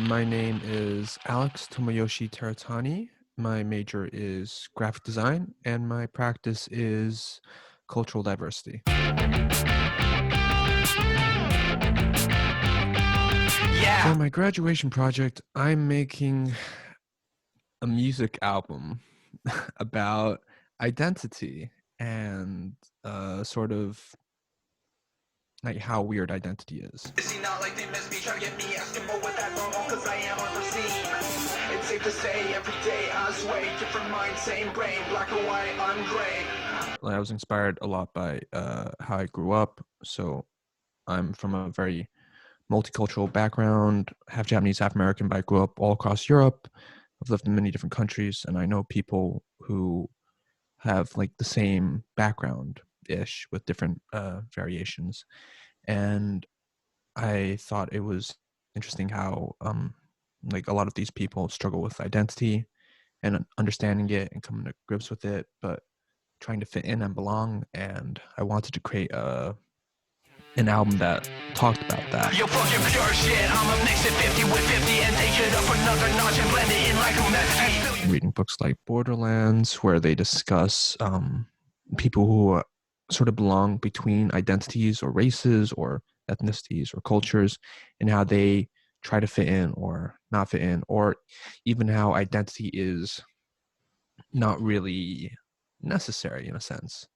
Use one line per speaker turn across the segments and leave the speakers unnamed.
My name is Alex Tomoyoshi Teratani. My major is graphic design, and my practice is cultural diversity. For my graduation project, I'm making a music album about identity and sort of like how weird identity is.
Is he not like they miss me, trying to get me asking more what that normal, cause I am unforeseen. It's safe to say every day I sway, different mind, same brain, black or white, I'm gray.
I was inspired a lot by how I grew up. So I'm from a very multicultural background, half Japanese, half American, but I grew up all across Europe. I've lived in many different countries, and I know people who have like the same background-ish with different variations. And I thought it was interesting how like a lot of these people struggle with identity and understanding it and coming to grips with it, but trying to fit in and belong. And I wanted to create an album that talked about that.
You're fucking pure shit, I'ma mix it 50 with 50 and take it up another notch and blend it in like a mess.
I'm reading books like Borderlands, where they discuss people who sort of belong between identities or races or ethnicities or cultures, and how they try to fit in or not fit in, or even how identity is not really necessary in a sense.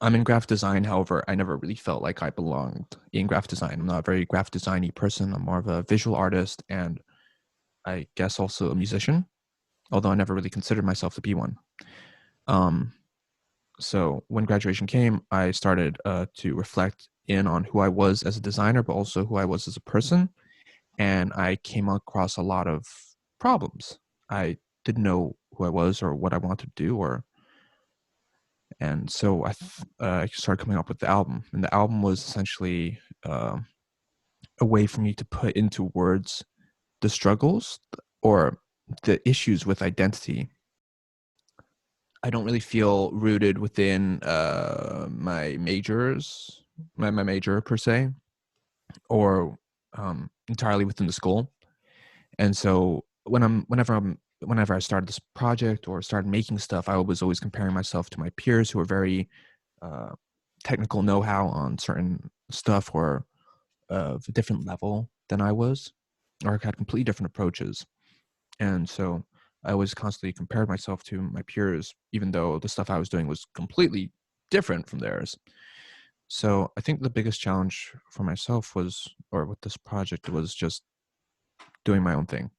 I'm in graphic design, however, I never really felt like I belonged in graphic design. I'm not a very graphic design-y person. I'm more of a visual artist and I guess also a musician, although I never really considered myself to be one. So when graduation came, I started to reflect in on who I was as a designer, but also who I was as a person. And I came across a lot of problems. I didn't know who I was or what I wanted to do, and so I started coming up with the album. And the album was essentially a way for me to put into words the struggles or the issues with identity. I don't really feel rooted within my major per se, or entirely within the school. And so whenever I started this project or started making stuff, I was always comparing myself to my peers who were very technical know-how on certain stuff or of a different level than I was, or had completely different approaches. And so I always constantly compared myself to my peers, even though the stuff I was doing was completely different from theirs. So I think the biggest challenge for myself was, or with this project, was just doing my own thing.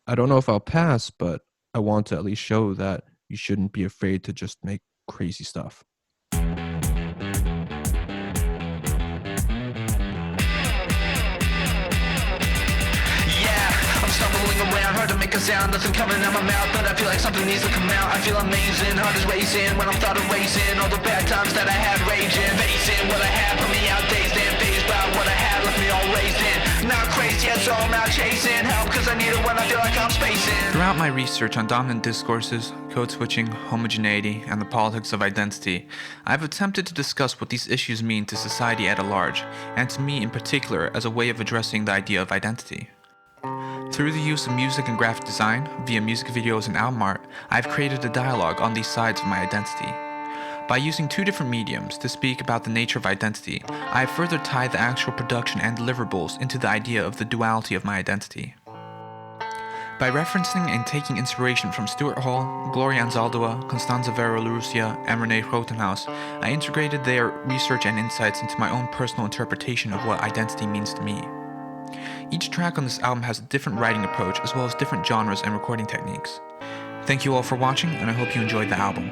I don't know if I'll pass, but I want to at least show that you shouldn't be afraid to just make crazy stuff.
Stumbling around, hard to make a sound, nothing coming out my mouth, but I feel like something needs to come out. I feel amazing, heart is racing when I'm thought of racing. All the bad times that I had raging, facing what I had, put me out dazed and phased by what I had, left me all raised in. Not crazy yet, so I'm out chasing help, cause I need it when I feel like I'm spacing.
Throughout my research on dominant discourses, code switching, homogeneity, and the politics of identity, I've attempted to discuss what these issues mean to society at large, and to me in particular as a way of addressing the idea of identity. Through the use of music and graphic design, via music videos and album art, I've created a dialogue on these sides of my identity. By using two different mediums to speak about the nature of identity, I have further tied the actual production and deliverables into the idea of the duality of my identity. By referencing and taking inspiration from Stuart Hall, Gloria Anzaldúa, Constanza Vera-Lurrutia, and Renee Grotenhuis, I integrated their research and insights into my own personal interpretation of what identity means to me. Each track on this album has a different writing approach as well as different genres and recording techniques. Thank you all for watching, and I hope you enjoyed the album.